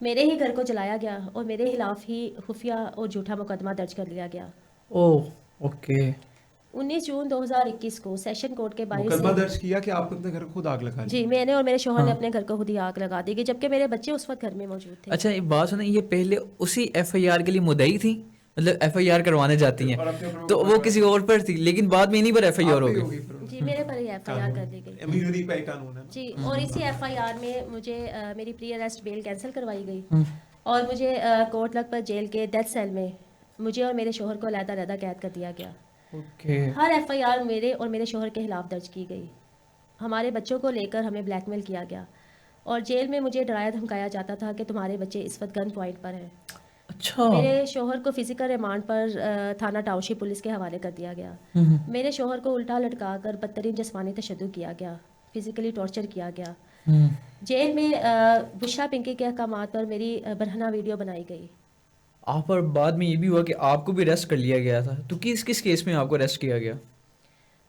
میرے ہی گھر کو جلایا گیا اور میرے خلاف ہی خفیہ اور جھوٹا مقدمہ درج کر لیا گیا۔ اوہ اوکے 19 جون 2021 کو سیشن کورٹ کے باعث مقدمہ سے درج کیا کہ آپ اپنے گھر کو خود آگ لگا لی؟ جی میں نے اور میرے شوہر نے ہاں اپنے گھر کو خود ہی آگ لگا دی گئی، جبکہ میرے بچے اس وقت گھر میں موجود تھے۔ اچھا ایک بات سنیں، یہ پہلے اسی ایف آئی آر کے لیے مدعی تھی، مطلب ایف آئی آر کروانے جاتی ہیں اور اپنے اوپر تو وہ کسی اور پر تھی، لیکن بعد میں انہیں پر ایف آئی آر آپ ہو پہ گئی۔ ہو گئی پھر جی میرے پر ہی ایف آئی آر کر دی گئی امریکہ کا ایک قانون ہے نا۔ جی، اور اسی ایف آئی آر میں مجھے میری پری اریسٹ بیل کینسل کروائی گئی اور مجھے کوٹ لکھپت جیل کے ڈیتھ سیل میں مجھے اور میرے شوہر کو علیحدہ علیحدہ قید کر دیا گیا۔ اوکے ہر ایف آئی آر میرے اور میرے شوہر کے خلاف درج کی گئی، ہمارے بچوں کو لے کر ہمیں بلیک میل کیا گیا اور جیل میں مجھے ڈرایا دھمکایا جاتا تھا کہ تمہارے بچے اس وقت گن پوائنٹ پر ہیں۔ اچھا میرے شوہر کو فزیکل ریمانڈ پر تھانہ ٹاؤن شپ پولیس کے حوالے کر دیا گیا۔ میرے شوہر کو الٹا لٹکا کر بدترین جسمانی تشدد کیا گیا، فزیکلی ٹارچر کیا گیا۔ جیل میں بشرا پنکی کے احکامات پر میری برہنہ ویڈیو بنائی گئی۔ آپ پر بعد میں یہ بھی ہوا کہ آپ کو بھی اریسٹ کر لیا گیا تھا، تو کس کس کیس میں آپ کو اریسٹ کیا گیا؟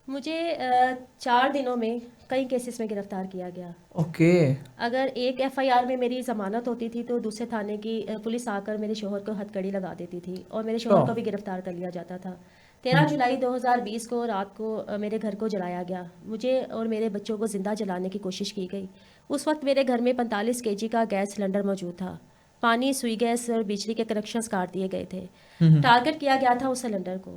مجھے 4 دنوں میں کئی کیسز میں گرفتار کیا گیا۔ اوکے اگر ایک ایف آئی آر میں میری ضمانت ہوتی تھی تو دوسرے تھانے کی پولیس آ کر میرے شوہر کو ہتھ کڑی لگا دیتی تھی اور میرے شوہر کو بھی گرفتار کر لیا جاتا تھا۔ 13 جولائی 2020 کو رات کو میرے گھر کو جلایا گیا، مجھے اور میرے بچوں کو زندہ جلانے کی کوشش کی گئی۔ اس وقت میرے گھر میں 45 kg کا گیس سلنڈر موجود تھا، پانی، سوئی گیس اور بجلی کے کنیکشنز کاٹ دیے گئے تھے۔ ٹارگٹ کیا گیا تھا اس سلنڈر کو،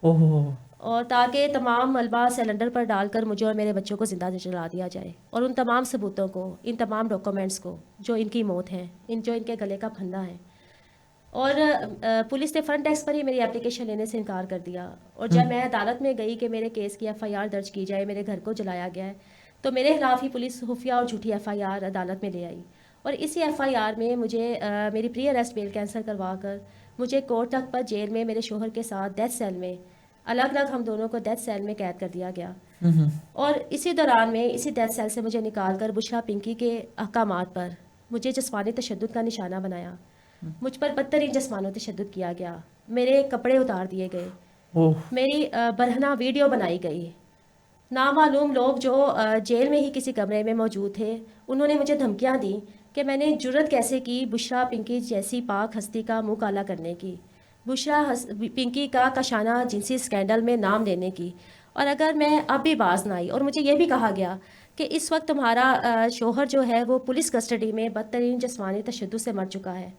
اوہ اور تاکہ تمام ملبہ سلنڈر پر ڈال کر مجھے اور میرے بچوں کو زندہ جلا دیا جائے، اور ان تمام ثبوتوں کو، ان تمام ڈاکومنٹس کو جو ان کی موت ہیں، جو ان کے گلے کا پھندا ہے۔ اور پولیس نے فرنٹ ڈیسک پر ہی میری اپلیکیشن لینے سے انکار کر دیا، اور جب میں عدالت میں گئی کہ میرے کیس کی ایف آئی آر درج کی جائے، میرے گھر کو جلایا گیا ہے، تو میرے خلاف ہی پولیس خفیہ اور جھوٹی ایف آئی آر عدالت میں لے آئی، اور اسی ایف آئی آر میں مجھے میری پری اریسٹ بیل کینسل کروا کر مجھے کوٹ لکھپت جیل میں میرے شوہر کے ساتھ ڈیتھ سیل میں الگ الگ ہم دونوں کو ڈیتھ سیل میں قید کر دیا گیا۔ اور اسی دوران میں اسی ڈیتھ سیل سے مجھے نکال کر بشرا پنکی کے احکامات پر مجھے جسمانی تشدد کا نشانہ بنایا، مجھ پر بدترین جسمانی تشدد کیا گیا، میرے کپڑے اتار دیے گئے، میری برہنہ ویڈیو بنائی گئی۔ نامعلوم لوگ جو جیل میں ہی کسی کمرے میں موجود تھے، انہوں نے مجھے دھمکیاں دیں کہ میں نے جرت کیسے کی بشرا پنکی جیسی پاک ہستی کا منہ کالا کرنے کی، بشرا پنکی کا کاشانہ جنسی اسکینڈل میں نام لینے کی، اور اگر میں اب بھی باز نہ آئی، اور مجھے یہ بھی کہا گیا کہ اس وقت تمہارا شوہر جو ہے وہ پولیس کسٹڈی میں بدترین جسمانی تشدد سے مر چکا ہے،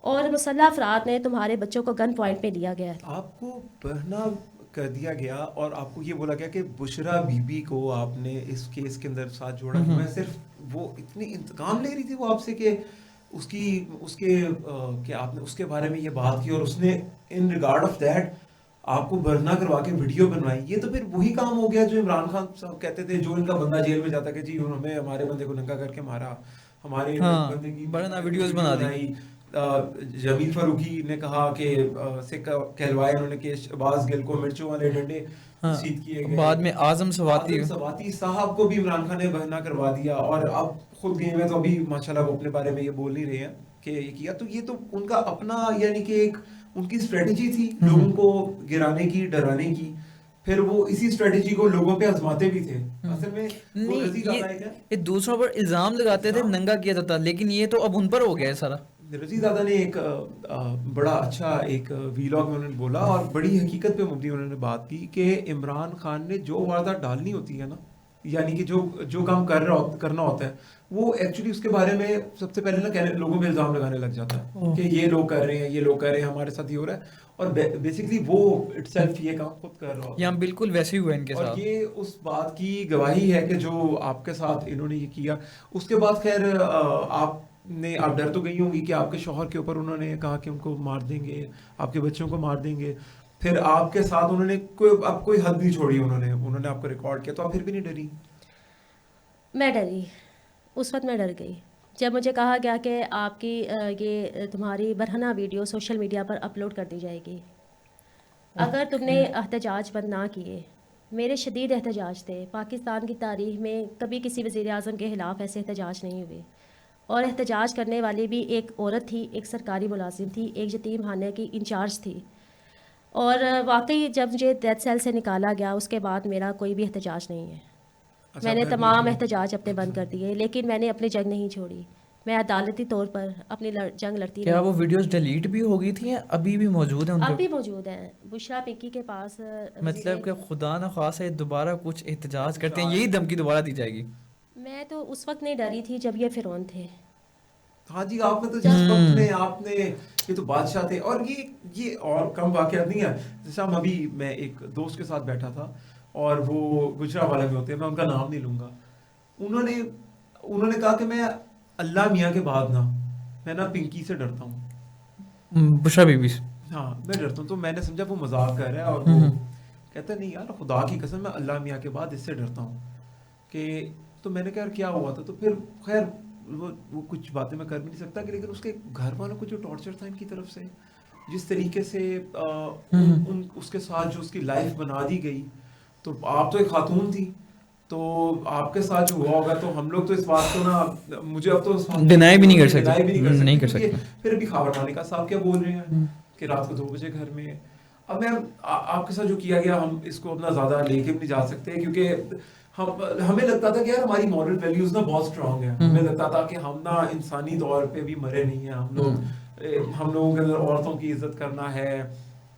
اور مسلح افراد نے تمہارے بچوں کو گن پوائنٹ پہ لیا گیا ہے۔ آپ کو بہنا کر دیا گیا اور آپ کو یہ بولا گیا کہ بشرا بی بی کو آپ نے اس کیس کے اندر ساتھ جوڑا، میں صرف وہ اتنی انتقام لے رہی تھی وہ آپ سے کہ کہ آپ نے اس کے بارے میں یہ بات کی، اور اس نے ان ریگارڈ آف دیٹ آپ کو برہنہ کروا کے ویڈیو بنوائی۔ یہ تو پھر وہی کام ہو گیا جو عمران خان صاحب کہتے تھے، جو ان کا بندہ جیل میں جاتا کہ جی ہمیں ہمارے بندے کو ننگا کر کے مارا، ہمارے بندے کی برہنہ ویڈیوز بنا دی۔ جمیل فاروقی نے کہا کہ سے کہلوائے انہوں نے کہ شہباز گل کو مرچوں والے ڈنڈے سیدھ کیے گئے، بعد میں اعظم سواتی صاحب کو بھی عمران خان نے بہنا کروا دیا، اور اب خود گئے ہوئے تو ابھی ماشاءاللہ وہ اپنے بارے میں یہ بول نہیں رہے ہیں کہ یہ کیا، تو یہ تو ان کا اپنا یعنی کہ ایک ان کی اسٹریٹجی تھی لوگوں کو گرانے کی، ڈرانے کی، پھر وہ اسی اسٹریٹجی کو لوگوں پہ آزماتے بھی تھے۔ اصل میں وہ رضی دادا ہے، یہ دوسروں پر الزام لگاتے تھے، ننگا کیا جاتا، لیکن یہ تو اب ان پر ہو گیا ہے سارا۔ رضی دادا نے ایک بڑا اچھا ایک ویلاگ میں انہوں نے بولا، اور بڑی حقیقت پہ مبنی انہوں نے بات کی کہ عمران خان نے جو واردات ڈالنی ہوتی ہے نا، یعنی کہ جو کام کرنا ہوتا ہے، وہ ایکچولی اس کے بارے میں سب سے پہلے نا لوگوں پہ الزام لگانے لگ جاتا ہے کہ یہ لوگ کر رہے ہیں، یہ لوگ کر رہے ہیں، ہمارے ساتھ یہ ہو رہا ہے، اور بیسکلی وہ اٹ سیلف یہ کام خود کر رہا ہوتا ہے۔ یہاں بالکل ویسے ہی ہوا ان کے ساتھ، اور یہ اس بات کی گواہی ہے کہ جو آپ کے ساتھ انہوں نے یہ کیا۔ اس کے بعد خیر آپ ڈر تو گئی ہوں گی کہ آپ کے شوہر کے اوپر انہوں نے کہا کہ ان کو مار دیں گے، آپ کے بچوں کو مار دیں گے، پھر آپ کے ساتھ انہوں نے کوئی حد نہیں چھوڑی، انہوں نے آپ کو ریکارڈ کیا، تو آپ پھر بھی نہیں ڈری؟ میں ڈری، اس وقت میں ڈر گئی جب مجھے کہا گیا کہ آپ کی یہ تمہاری برہنہ ویڈیو سوشل میڈیا پر اپلوڈ کر دی جائے گی اگر تم نے احتجاج بند نہ کیے۔ میرے شدید احتجاج تھے، پاکستان کی تاریخ میں کبھی کسی وزیر اعظم کے خلاف ایسے احتجاج نہیں ہوئے، اور احتجاج کرنے والی بھی ایک عورت تھی، ایک سرکاری ملازم تھی، ایک یتیم خانے کی انچارج تھی، اور واقعی جب مجھے ڈیتھ سیل سے نکالا گیا اس کے بعد میرا کوئی بھی احتجاج نہیں ہے۔ میں نے تمام احتجاج اپنے بند کر دیے، لیکن میں نے اپنی جنگ نہیں چھوڑی، میں عدالتی طور پر اپنی جنگ لڑتی کیا رہی. وہ ویڈیوز ڈیلیٹ بھی ہو گئی تھیں یا ابھی بھی موجود ہیں ان اب کے؟ بھی موجود ہیں بشرا پنکی کے پاس. مطلب کہ خدا نہ خواصہ دوبارہ کچھ احتجاج کرتے ہیں یہی دھمکی دوبارہ دی جائے گی؟ میں تو اس وقت نہیں ڈری تھی جب یہ فرعون تھے. ہاں جی آپ نے تو جس وقت میں آپ نے یہ تو بادشاہ تھے اور یہ اور کم واقعات نہیں ہے. جیسے ہم ابھی میں ایک دوست کے ساتھ بیٹھا تھا اور وہ گجرا والے میں ہوتے ہیں, میں ان کا نام نہیں لوں گا. انہوں نے کہا کہ میں اللہ میاں کے بعد میں نا پنکی سے ڈرتا ہوں, بشرا بی بی. ہاں میں ڈرتا ہوں. تو میں نے سمجھا وہ مذاق کر رہا ہے اور وہ کہتا ہے نہیں یار خدا کی قسم میں اللہ میاں کے بعد اس سے ڈرتا ہوں کہ. تو میں نے کہا کیا ہوا تھا, تو پھر خیر وہ کچھ باتیں میں کر بھی نہیں سکتا کہ لیکن اس کے گھر والوں کو جو ٹارچر تھا ان کی طرف سے, جس طریقے سے اس کے ساتھ جو اس کی لائف بنا دی گئی. تو آپ تو ایک خاتون تھی, تو آپ کے ساتھ جو ہوا ہوگا تو ہم لوگ تو اس بات کو نا مجھے اب تو ڈینائی بھی نہیں کر سکتے. پھر بھی خاور مالکہ صاحب کیا بول رہے ہیں کہ رات کو 2 بجے گھر میں. اب میں آپ کے ساتھ جو کیا گیا ہم اس کو اپنا زیادہ لے کے بھی نہیں جا سکتے کیونکہ ہمیں لگتا تھا کہ یار ہماری مورل ویلیوز نا بہت اسٹرانگ ہے. ہمیں لگتا تھا کہ ہم نا انسانی طور پہ بھی مرے نہیں ہیں. ہم لوگوں کے اندر عورتوں کی عزت کرنا ہے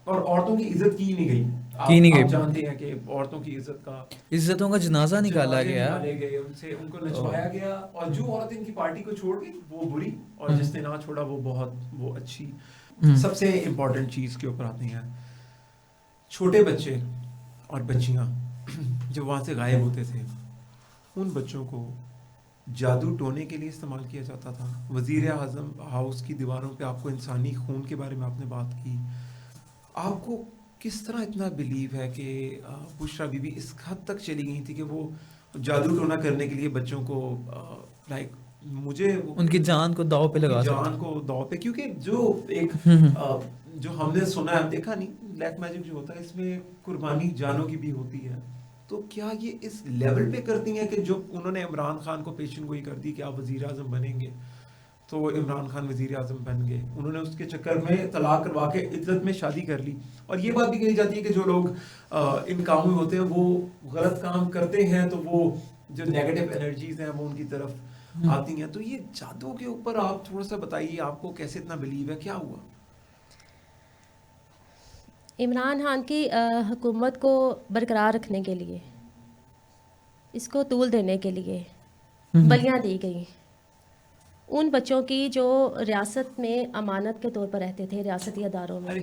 اور عورتوں کی عزت کی نہیں گئی. آپ جانتے ہیں کہ عورتوں کی عزتوں کا جنازہ نکالا گیا, ان کو نچوایا گیا, اور جو عورت ان کی پارٹی کو چھوڑ گئی وہ بری اور جس نے نہ چھوڑا وہ اچھی. سب سے امپورٹنٹ چیز کے اوپر آتے ہیں, چھوٹے بچے اور بچیاں جو وہاں سے غائب ہوتے تھے, ان بچوں کو جادو ٹونے کے لیے استعمال کیا جاتا تھا. وزیر اعظم ہاؤس کی دیواروں پہ آپ کو انسانی خون کے بارے میں آپ نے بات کی. آپ کو کس طرح اتنا بلیو ہے کہ بشرا بی بی اس حد تک چلی گئی تھی کہ وہ جادو ٹونا کرنے کے لیے بچوں کو لائک مجھے ان کی جان کو داؤ پہ لگا جان کو داؤ پہ, کیونکہ جو ایک جو ہم نے سنا ہے, ہم دیکھا نہیں, بلیک میجک جو ہوتا ہے اس میں قربانی جانوں کی بھی ہوتی ہے. تو کیا یہ اس لیول پہ کرتی ہیں کہ جو انہوں نے عمران خان کو پیشن گوئی کر دی کہ آپ وزیر اعظم بنیں گے, تو عمران خان وزیر اعظم بن گئے. انہوں نے اس کے چکر میں طلاق کروا کے عزت میں شادی کر لی. اور یہ بات بھی کہی جاتی ہے کہ جو لوگ ان کاموں میں ہوتے ہیں وہ غلط کام کرتے ہیں تو وہ جو نیگیٹو انرجیز ہیں وہ ان کی طرف آتی ہیں. تو یہ جادو کے اوپر آپ تھوڑا سا بتائیے, آپ کو کیسے اتنا بلیو ہے, کیا ہوا؟ عمران خان کی حکومت کو برقرار رکھنے کے لیے, اس کو طول دینے کے لیے بلیاں دی گئیں. ان بچوں کی جو ریاست میں امانت کے طور پر رہتے تھے ریاستی اداروں میں,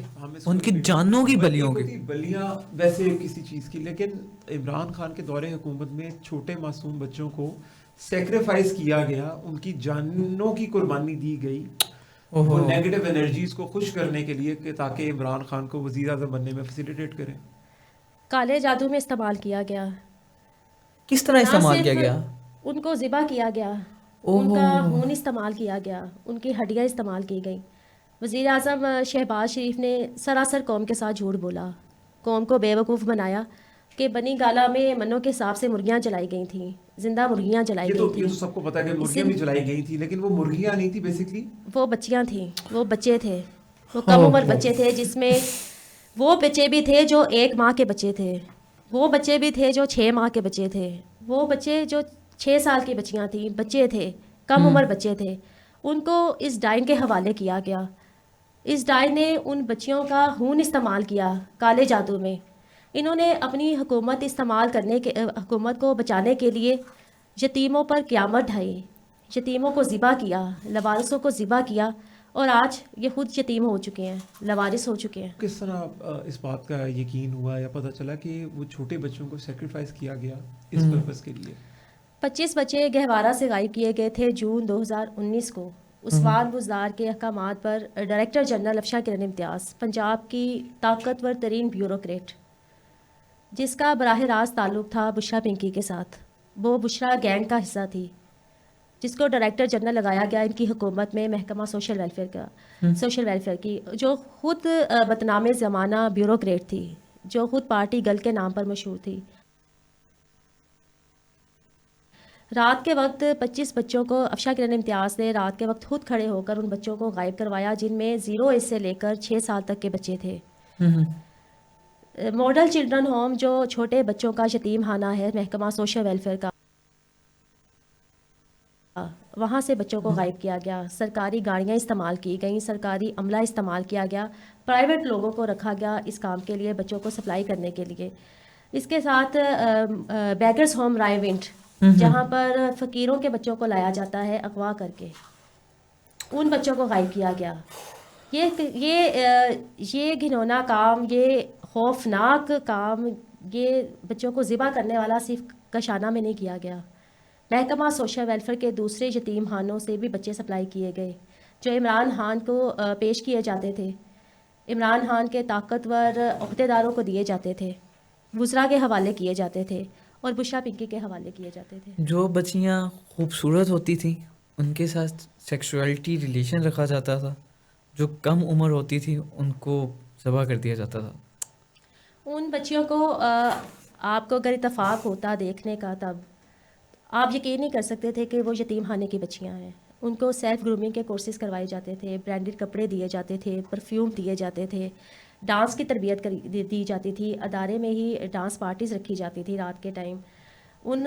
ان کی جانوں کی بلیوں کی بلیاں ویسے کسی چیز کی, لیکن عمران خان کے دور حکومت میں چھوٹے معصوم بچوں کو سیکریفائز کیا گیا, ان کی جانوں کی قربانی دی گئی وہ نیگیٹو انرجیز کو خوش کرنے کے لیے کہ تاکہ عمران خان کو وزیر اعظم بننے میں فیسیلیٹیٹ کریں. کالے جادو میں استعمال کیا گیا. کس طرح استعمال کیا گیا؟ ان کو ذبح کیا گیا, ان کا خون استعمال کیا گیا, ان کی ہڈیاں استعمال کی گئیں. وزیر اعظم شہباز شریف نے سراسر قوم کے ساتھ جھوٹ بولا, قوم کو بے وقوف بنایا کہ بنی گالا میں منوں کے حساب سے مرغیاں جلائی گئی تھیں, زندہ مرغیاں جلائی گئی تھیں. یہ تو سب کو پتا ہے کہ مرغیاں بھی جلائی گئی تھیں, لیکن وہ مرغیاں نہیں تھی, بیسکلی وہ بچیاں تھیں, وہ بچے تھے, وہ کم عمر بچے تھے, جس میں وہ بچے بھی تھے جو 1 ماہ کے بچے تھے, وہ بچے بھی تھے جو 6 ماہ کے بچے تھے, وہ بچے جو 6 سال کی بچیاں تھیں, بچے تھے, کم عمر بچے تھے. ان کو اس ڈائن کے حوالے کیا گیا. اس ڈائن نے ان بچیوں کا خون استعمال کیا کالے جادو میں. انہوں نے اپنی حکومت حکومت کو بچانے کے لیے یتیموں پر قیامت ڈھائی, یتیموں کو ذبح کیا, لوارثوں کو ذبح کیا, اور آج یہ خود یتیم ہو چکے ہیں, لوارث ہو چکے ہیں. کس طرح اس بات کا یقین ہوا یا پتہ چلا کہ وہ چھوٹے بچوں کو سیکریفائز کیا گیا اس پرپس کے لیے؟ 25 بچے گہوارہ سے غائب کیے گئے تھے جون 2019 کو. عثمان بزدار کے احکامات پر ڈائریکٹر جنرل افشاں کرن امتیاز, پنجاب کی طاقتور ترین بیوروکریٹ جس کا براہ راست تعلق تھا بشرا پنکی کے ساتھ, وہ بشرا گینگ کا حصہ تھی, جس کو ڈائریکٹر جنرل لگایا گیا ان کی حکومت میں محکمہ سوشل ویلفیئر کی, جو خود بدنام زمانہ بیوروکریٹ تھی, جو خود پارٹی گل کے نام پر مشہور تھی. رات کے وقت 25 بچوں کو افشاں کرن امتیاز نے رات کے وقت خود کھڑے ہو کر ان بچوں کو غائب کروایا, جن میں 0 ایج سے لے کر 6 سال تک کے بچے تھے. ماڈل چلڈرن ہوم جو چھوٹے بچوں کا یتیم خانہ ہے محکمہ سوشل ویلفیئر کا, وہاں سے بچوں کو غائب کیا گیا، سرکاری گاڑیاں استعمال کی گئیں، سرکاری عملہ استعمال کیا گیا، پرائیویٹ لوگوں کو رکھا گیا اس کام کے لیے، بچوں کو سپلائی کرنے کے لیے۔ اس کے ساتھ بیگرز ہوم رائیونٹ، جہاں پر فقیروں کے بچوں کو لایا جاتا ہے اغوا کر کے، ان بچوں کو غائب کیا گیا۔ یہ گھنونا کام، یہ خوفناک کام، یہ بچوں کو ذبح کرنے والا صرف کشانہ میں نہیں کیا گیا، محکمہ سوشل ویلفیئر کے دوسرے یتیم خانوں سے بھی بچے سپلائی کیے گئے جو عمران خان کو پیش کیے جاتے تھے، عمران خان کے طاقتور عہدیداروں کو دیے جاتے تھے، وزراء کے حوالے کیے جاتے تھے اور بشرا پنکی کے حوالے کیے جاتے تھے۔ جو بچیاں خوبصورت ہوتی تھیں ان کے ساتھ سیکسولیٹی ریلیشن رکھا جاتا تھا، جو کم عمر ہوتی تھی ان کو ذبح کر دیا جاتا تھا۔ ان بچیوں کو آپ کو اگر اتفاق ہوتا دیکھنے کا، تب آپ یقین نہیں کر سکتے تھے کہ وہ یتیم خانے کی بچیاں ہیں۔ ان کو سیلف گرومنگ کے کورسز کروائے جاتے تھے، برانڈڈ کپڑے دیے جاتے تھے، پرفیوم دیے جاتے تھے، ڈانس کی تربیت دی جاتی تھی، ادارے میں ہی ڈانس پارٹیز رکھی جاتی تھی رات کے ٹائم۔ ان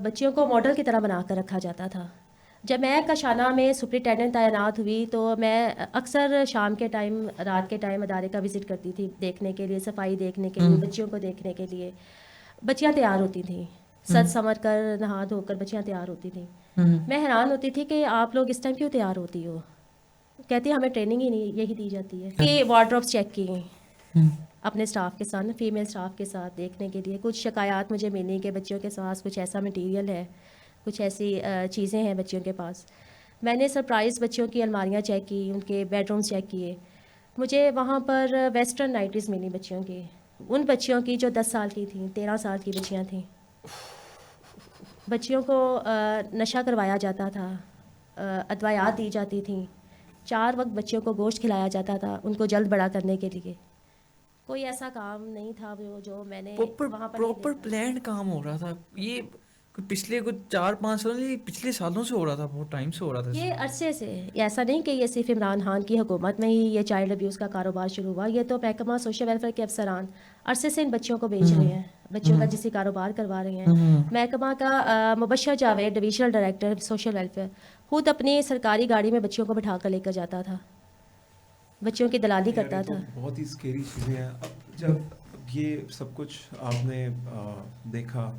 بچیوں کو ماڈل کی طرح بنا کر رکھا جاتا تھا۔ جب میں کشانہ میں سپرنٹینڈنٹ تعینات ہوئی تو میں اکثر شام کے ٹائم، رات کے ٹائم ادارے کا وزٹ کرتی تھی دیکھنے کے لیے، صفائی دیکھنے کے لیے، بچیوں کو دیکھنے کے لیے۔ بچیاں تیار ہوتی تھیں، سج سنور کر، نہا دھو کر بچیاں تیار ہوتی تھیں۔ میں حیران ہوتی تھی کہ آپ لوگ اس ٹائم کیوں تیار ہوتی ہو؟ کہتی ہمیں ٹریننگ ہی نہیں یہی دی جاتی ہے کہ وارڈروبس چیک کی اپنے سٹاف کے ساتھ، فیمیل سٹاف کے ساتھ دیکھنے کے لیے۔ کچھ شکایات مجھے ملی کہ بچوں کے ساتھ کچھ ایسا مٹیریل ہے، کچھ ایسی چیزیں ہیں بچوں کے پاس۔ میں نے سرپرائز بچوں کی الماریاں چیک کی، ان کے بیڈ رومس چیک کیے۔ مجھے وہاں پر ویسٹرن نائٹیز ملی بچیوں کی، ان بچیوں کی جو 10 سال کی تھیں، 13 سال کی بچیاں تھیں۔ بچیوں کو نشہ کروایا جاتا تھا، ادویات دی جاتی تھیں، 4 وقت بچیوں کو گوشت کھلایا جاتا تھا ان کو جلد بڑا کرنے کے لیے۔ کوئی ایسا کام نہیں تھا جو میں نے وہاں پر پراپر پلانڈ کام ہو رہا تھا۔ یہ پچھلے کچھ 4-5 سال، یہ پچھلے سالوں سے ہو رہا تھا، بہت ٹائم سے ہو رہا تھا۔ یہ عرصے سے، ایسا نہیں کہ یہ صرف عمران خان کی حکومت میں ہی یہ چائلڈ ابیوز کا کاروبار شروع ہوا، یہ تو محکمہ سوشل ویلفیئر کے افسران عرصے سے ان بچوں کو بیچ رہے ہیں، بچوں کا جنسی کاروبار کروا رہے ہیں۔ محکمہ کا Mubashir Javed, divisional director social welfare, خود اپنی سرکاری گاڑی میں بچوں کو بٹھا کر لے کر جاتا تھا، بچوں کی دلالی کرتا تھا۔ بہت ہی اسکیری چیزیں ہیں۔ جب یہ سب کچھ آپ نے دیکھا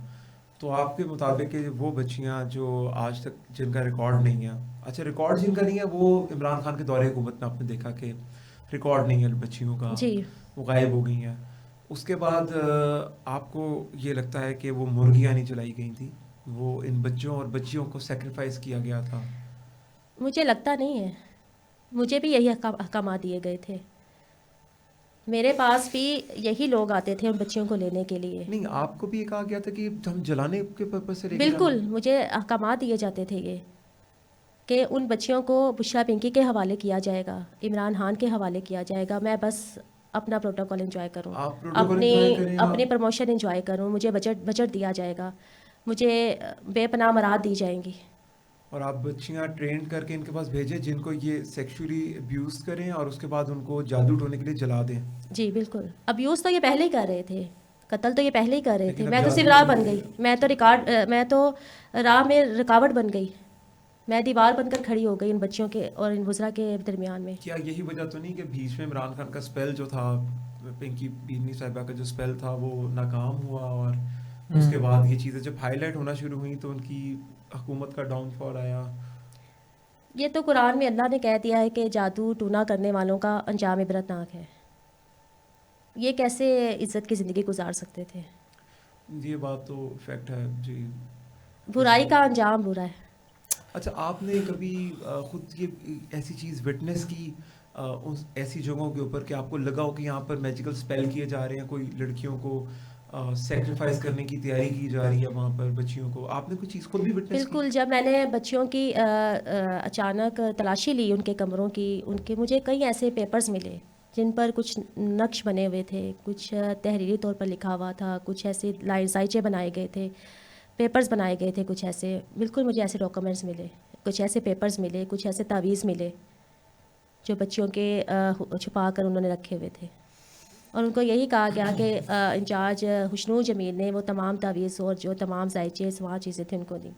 تو آپ کے مطابق کہ وہ بچیاں جو آج تک جن کا ریکارڈ نہیں ہے، اچھا ریکارڈ جن کا نہیں ہے وہ عمران خان کے دور حکومت میں آپ نے دیکھا کہ ریکارڈ نہیں ہے بچیوں کا، جی، وہ غائب ہو گئی ہیں۔ اس کے بعد آپ کو یہ لگتا ہے کہ وہ مرغیاں نہیں چلائی گئی تھیں، وہ ان بچوں اور بچیوں کو سیکریفائس کیا گیا تھا؟ مجھے لگتا نہیں ہے، مجھے بھی یہی احکامات دیے گئے تھے، میرے پاس بھی یہی لوگ آتے تھے ان بچیوں کو لینے کے لیے۔ نہیں، آپ کو بھی یہ کہا گیا تھا کہ ہم جلانے کے پرپز سے بالکل، مجھے احکامات دیے جاتے تھے یہ کہ ان بچیوں کو بشرا پنکی کے حوالے کیا جائے گا، عمران خان کے حوالے کیا جائے گا، میں بس اپنا پروٹوکول انجوائے کروں، اپنی پروموشن انجوائے کروں، مجھے بجٹ دیا جائے گا، مجھے بے پناہ مراد دی جائیں گی۔ اور آپ بچیاں ٹرین کر کے ان کے پاس بھیجیں جن کو یہ سیکشولی ابیوز کریں اور اس کے بعد ان کو جادو ٹونے کے لیے جلا دیں؟ جی بالکل، ابیوز تو یہ پہلے ہی کر رہے تھے، قتل تو یہ پہلے ہی کر رہے تھے، میں تو صرف راہ بن گئی، میں تو راہ میں رکاوٹ بن گئی، میں دیوار بن کر کھڑی ہو گئی ان بچیوں کے اور ان وزراء کے درمیان میں۔ کیا یہی وجہ تو نہیں کہ بیچ میں عمران خان کا اسپیل جو تھا، پنکی بیدنی صاحبہ کا جو اسپیل تھا وہ ناکام ہوا، اور اس کے بعد یہ چیزیں جب ہائی لائٹ ہونا شروع ہوئیں تو ان کی حکومت کا ڈاؤن فال آیا؟ یہ تو قرآن میں اللہ نے کہہ دیا ہے کہ جادو ٹونا کرنے والوں کا انجام عبرتناک ہے، یہ کیسے عزت کی زندگی گزار سکتے تھے؟ یہ بات تو فیکٹ ہے جی، برائی کا انجام برا ہے۔ اچھا، آپ نے کبھی خود یہ ایسی چیز وٹنس کی ایسی جگہوں کے اوپر کہ آپ کو لگا ہو کہ یہاں پر میجیکل اسپیل کیے جا رہے ہیں، کوئی لڑکیوں کو سیکریفائس کرنے کی تیاری کی جا رہی ہے وہاں پر بچیوں کو، آپ نے کوئی چیز خود بھی وٹنس کی؟ بالکل، جب میں نے بچیوں کی اچانک تلاشی لی ان کے کمروں کی، ان کے مجھے کئی ایسے پیپرز ملے جن پر کچھ نقش بنے ہوئے تھے، کچھ تحریری طور پر لکھا ہوا تھا، کچھ ایسے سائچے بنائے گئے تھے، پیپرز بنائے گئے تھے، کچھ ایسے، بالکل مجھے ایسے ڈاکومنٹس ملے، کچھ ایسے پیپرز ملے، کچھ ایسے تعویذ ملے جو بچیوں کے چھپا کر انہوں نے رکھے ہوئے تھے، اور ان کو یہی کہا گیا کہ انچارج خوشنو جمیل نے وہ تمام تعویذ اور جو تمام ذائچے وہاں چیزیں تھیں ان کو دیں۔